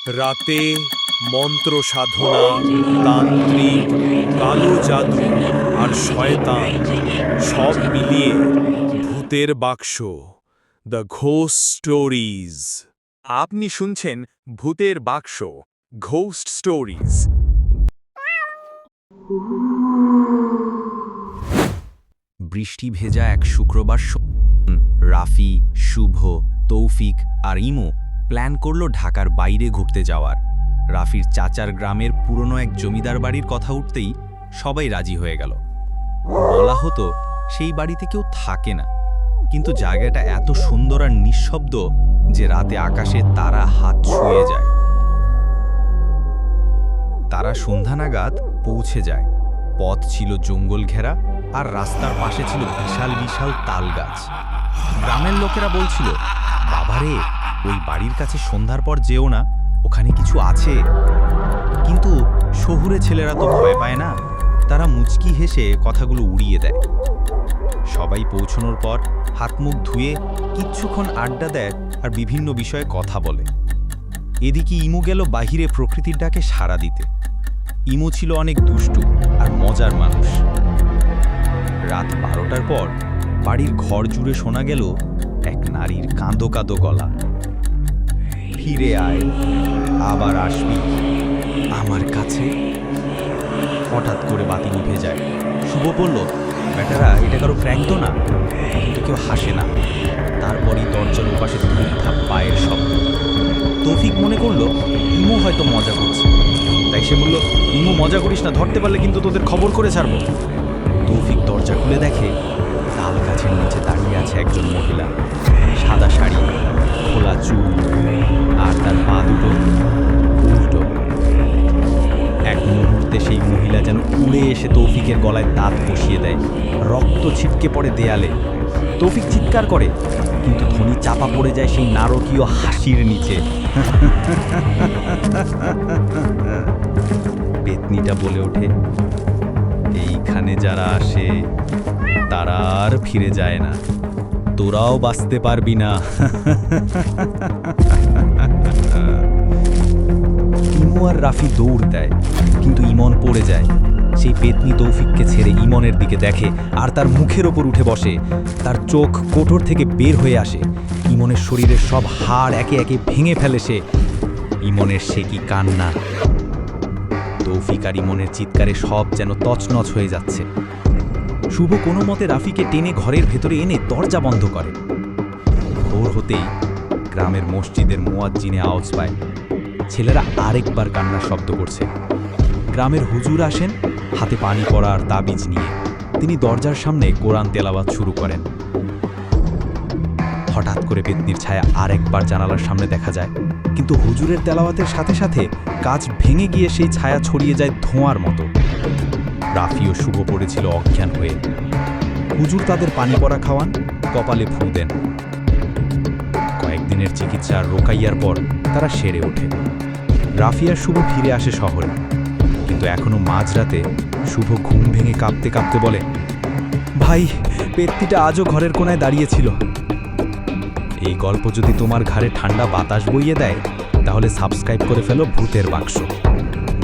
রাতে মন্ত্র সাধনা, তান্ত্রিক, কালো জাদু আর শয়তান সব মিলিয়ে ভূতের বাক্স, দ্য ঘোস্ট স্টোরিজ। আপনি শুনছেন ভূতের বাক্স, ঘোস্ট স্টোরিজ। বৃষ্টি ভেজা এক শুক্রবার রাফি, শুভ, তৌফিক আর ইমো প্ল্যান করলো ঢাকার বাইরে ঘুরতে যাওয়ার। রাফির চাচার গ্রামের পুরনো এক জমিদার বাড়ির কথা উঠতেই সবাই রাজি হয়ে গেল। বলা হতো সেই বাড়িতে কেউ থাকে না, কিন্তু জায়গাটা এত সুন্দর আর নিঃশব্দ যে রাতে আকাশে তারা হাত ছুঁয়ে যায়। তারা সন্ধ্যা নাগাদ পৌঁছে যায়। পথ ছিল জঙ্গল ঘেরা আর রাস্তার পাশে ছিল বিশাল বিশাল তাল গাছ। গ্রামের লোকেরা বলছিল, বাবারে, ওই বাড়ির কাছে সন্ধ্যার পর যেও না, ওখানে কিছু আছে। কিন্তু শহুরে ছেলেরা তো ভয় পায় না, তারা মুচকি হেসে কথাগুলো উড়িয়ে দেয়। সবাই পৌঁছানোর পর হাত মুখ ধুয়ে কিছুক্ষণ আড্ডা দেয় আর বিভিন্ন বিষয়ে কথা বলে। এদিকে ইমু গেল বাহিরে প্রকৃতির ডাকে সাড়া দিতে। ইমু ছিল অনেক দুষ্টু আর মজার মানুষ। রাত 12টার পর বাড়ির ঘর জুড়ে শোনা গেল এক নারীর কাঁদো কাঁদো গলা, ফিরে আয়, আবার আসবি আমার কাছে। হঠাৎ করে বাতি নিভে যায়। শুভ বলল, বেটারা, এটা কারো প্র্যাঙ্ক তো না? কিন্তু কেউ হাসে না। তারপরই দরজার ওপাশে ধূপধাপ পায়ের শব্দ। তৌফিক মনে করলো ইমু হয়তো মজা করছে, তাই সে বলল, ইমু, মজা করিস না, ধরতে পারলে কিন্তু তোদের খবর করে ছাড়বো। তৌফিক দরজা খুলে দেখে তাল গাছের নিচে দাঁড়িয়ে আছে একজন মহিলা। সাদা শাড়ি, খোলা চুল আর তার পা দুটো উল্টো। এক মুহূর্তে সেই মহিলা যেন উড়ে এসে তৌফিকের গলায় দাঁত বসিয়ে দেয়। রক্ত ছিটকে পড়ে দেয়ালে। তৌফিক চিৎকার করে, কিন্তু ধ্বনি চাপা পড়ে যায় সেই নারকীয় হাসির নিচে। পেতনিটা বলে ওঠে, এইখানে যারা আসে তারা আর ফিরে যায় না, তোরাও বাঁচতে পারবি না। ইমু আর রাফি দৌড় দেয়, কিন্তু ইমন পড়ে যায়। সেই পেতনি তৌফিককে ছেড়ে ইমনের দিকে দেখে আর তার মুখের ওপর উঠে বসে। তার চোখ কোটর থেকে বের হয়ে আসে। ইমনের শরীরের সব হাড় একে একে ভেঙে ফেলে সে। ইমনের সে কি কান্না! তৌফিক আর ইমনের চিৎকারে সব যেন তছনছ হয়ে যাচ্ছে। শুভ কোনো মতে রাফিকে টেনে ঘরের ভেতরে এনে দরজা বন্ধ করে। ভোর হতেই গ্রামের মসজিদের মুয়াজ্জিনে আওয়াজ পায়। ছেলেরা আরেকবার কান্নার শব্দ করছে। গ্রামের হুজুর আসেন, হাতে পানি পড়া আর তাবিজ নিয়ে। তিনি দরজার সামনে কোরআন তেলাওয়াত শুরু করেন। হঠাৎ করে পেতনির ছায়া আরেকবার জানালার সামনে দেখা যায়, কিন্তু হুজুরের তেলাওয়াতের সাথে সাথে কাঁচ ভেঙে গিয়ে সেই ছায়া ছড়িয়ে যায় ধোঁয়ার মতো। রাফি ও শুভ পড়েছিল অজ্ঞান হয়ে। হুজুর তাদের পানি পড়া খাওয়ান, কপালে ফু দেন। কয়েকদিনের চিকিৎসা আর রোকাইয়ার পর তারা সেরে ওঠে। রাফি আর শুভ ফিরে আসে শহরে, কিন্তু এখনো মাঝরাতে শুভ ঘুম ভেঙে কাঁপতে কাঁপতে বলে, ভাই, পেতনিটা আজও ঘরের কোনায় দাঁড়িয়েছিল। এই গল্প যদি তোমার ঘাড়ে ঠান্ডা বাতাস বইয়ে দেয়, তাহলে সাবস্ক্রাইব করে ফেলো ভূতের বাক্স,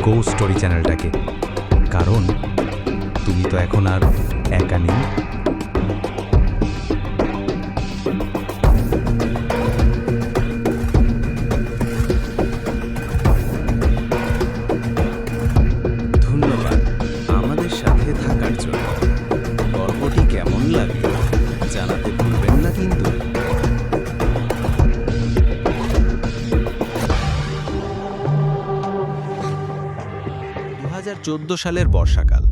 ঘোস্ট স্টোরি চ্যানেলটাকে, কারণ তুমি তো এখন আর একা নেই। ধন্যবাদ আমাদের সাথে থাকার জন্য। গল্পটি কেমন লাগে জানাতে ভুলবেন না কিন্তু। 2014 সালের বর্ষাকাল।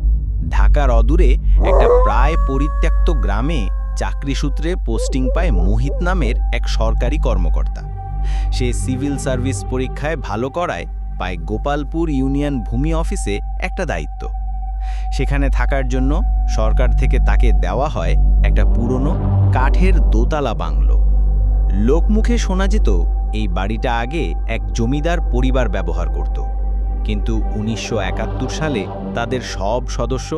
ঢাকার অদূরে একটা প্রায় পরিত্যক্ত গ্রামে চাকরি সূত্রে পোস্টিং পায় মোহিত নামের এক সরকারি কর্মকর্তা। সে সিভিল সার্ভিস পরীক্ষায় ভালো করায় পায় গোপালপুর ইউনিয়ন ভূমি অফিসে একটা দায়িত্ব। সেখানে থাকার জন্য সরকার থেকে তাকে দেওয়া হয় একটা পুরনো কাঠের দোতলা বাংলো। লোকমুখে শোনা যেত এই বাড়িটা আগে এক জমিদার পরিবার ব্যবহার করত, কিন্তু 1971 সালে তাদের সব সদস্য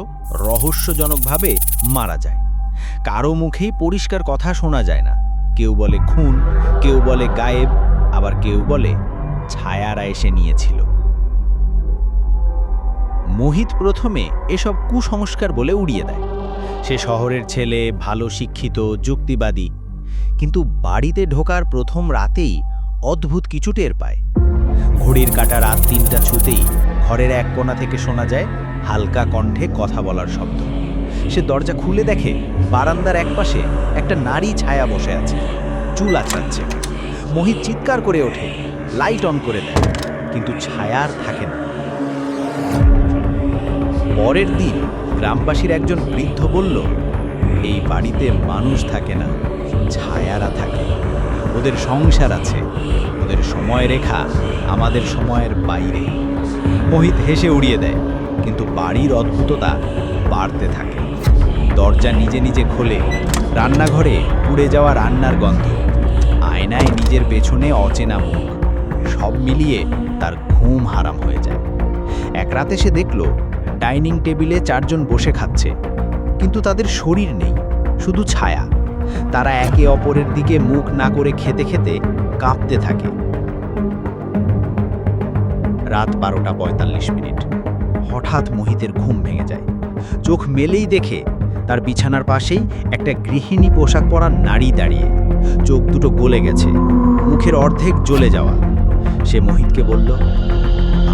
রহস্যজনকভাবে মারা যায়। কারো মুখেই পরিষ্কার কথা শোনা যায় না। কেউ বলে খুন, কেউ বলে গায়েব, আবার কেউ বলে ছায়ারা এসে নিয়েছিল। মোহিত প্রথমে এসব কুসংস্কার বলে উড়িয়ে দেয়। সে শহরের ছেলে, ভালো শিক্ষিত, যুক্তিবাদী। কিন্তু বাড়িতে ঢোকার প্রথম রাতেই অদ্ভুত কিছু টের পায়। ঘড়ির কাঁটা রাত ৩টা ছুতেই ঘরের এক কোণা থেকে শোনা যায় হালকা কণ্ঠে কথা বলার শব্দ। সে দরজা খুলে দেখে বারান্দার একপাশে একটা নারী ছায়া বসে আছে, চুল আঁচড়াচ্ছে। মোহিত চিৎকার করে ওঠে, লাইট অন করে দেয়, কিন্তু ছায়া আর থাকে না। পরের দিন গ্রামবাসীর একজন বৃদ্ধ বলল, এই বাড়িতে মানুষ থাকে না, ছায়ারা থাকে। ওদের সংসার আছে, ওদের সময়রেখা আমাদের সময়ের বাইরে। মোহিত হেসে উড়িয়ে দেয়, কিন্তু বাড়ির অদ্ভুততা বাড়তে থাকে। দরজা নিজে নিজে খোলে, রান্নাঘরে পুড়ে যাওয়া রান্নার গন্ধ, আয়নায় নিজের পেছনে অচেনা মুখ। সব মিলিয়ে তার ঘুম হারাম হয়ে যায়। এক রাতে সে দেখল ডাইনিং টেবিলে 4 জন বসে খাচ্ছে, কিন্তু তাদের শরীর নেই, শুধু ছায়া। তারা একে অপরের দিকে মুখ না করে খেতে খেতে কাঁপতে থাকে। রাত 12:45। হঠাৎ মোহিতের ঘুম ভেঙে যায়। চোখ মেলেই দেখে তার বিছানার পাশেই একটা গৃহিণী পোশাক পরা নারী দাঁড়িয়ে, চোখ দুটো গলে গেছে, মুখের অর্ধেক জ্বলে যাওয়া। সে মোহিতকে বলল,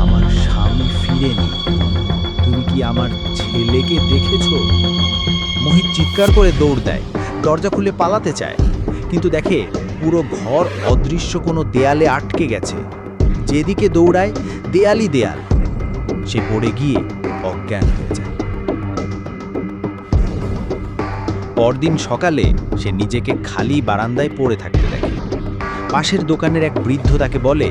আমার স্বামী ফিরেনি, তুমি কি আমার ছেলেকে দেখেছো? মোহিত চিৎকার করে দৌড় দেয়, দরজা খুলে পালাতে চায়, কিন্তু দেখে পুরো ঘর অদৃশ্য কোনো দেয়ালে আটকে গেছে। যেদিকে দৌড়ায় দেয়ালই দেয়াল। সে পড়ে গিয়ে অজ্ঞান হয়ে যায়। পরদিন সকালে সে নিজেকে খালি বারান্দায় পড়ে থাকতে দেখে। পাশের দোকানের এক বৃদ্ধ তাকে বলে,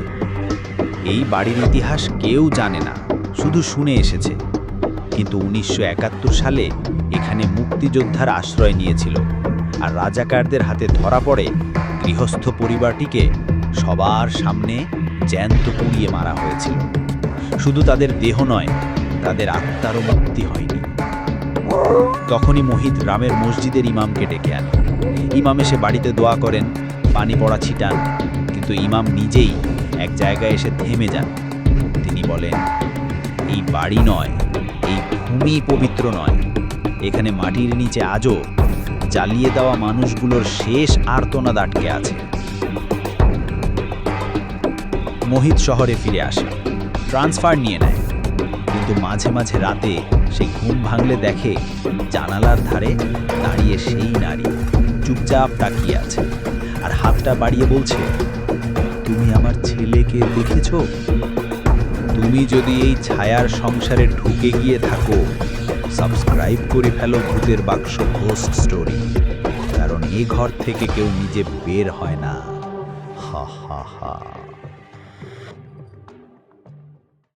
এই বাড়ির ইতিহাস কেউ জানে না, শুধু শুনে এসেছে, কিন্তু 1971 সালে এখানে মুক্তিযোদ্ধার আশ্রয় নিয়েছিল, আর রাজাকারদের হাতে ধরা পড়ে গৃহস্থ পরিবারটিকে সবার সামনে জ্যান্ত পুড়িয়ে মারা হয়েছিল। শুধু তাদের দেহ নয়, তাদের আত্মারও মুক্তি হয়নি। তখনই মোহিত গ্রামের মসজিদের ইমামকে ডেকে আনে। ইমাম এসে বাড়িতে দোয়া করেন, পানি পড়া ছিটান, কিন্তু ইমাম নিজেই এক জায়গায় এসে থেমে যান। তিনি বলেন, এই বাড়ি নয়, এই ভূমি পবিত্র নয়, এখানে মাটির নিচে আজও জ্বালিয়ে দেওয়া মানুষগুলোর শেষ আর্তনাদ আটকে আছে। মোহিত শহরে ফিরে আসে, ট্রান্সফার নিয়ে নেয়, কিন্তু মাঝে মাঝে রাতে সে ঘুম ভাঙলে দেখে জানালার ধারে দাঁড়িয়ে সেই নারী চুপচাপ তাকিয়ে আছে, আর হাতটা বাড়িয়ে বলছে, তুমি আমার ছেলেকে দেখেছো? তুমি যদি এই ছায়ার সংসারে ঢুকে গিয়ে থাকো, সাবস্ক্রাইব করে ফেলো ভূতের বাক্স ঘোস্ট স্টোরি, কারণ এই ঘর থেকে কেউ নিজে বের হয় না। হা হা হা।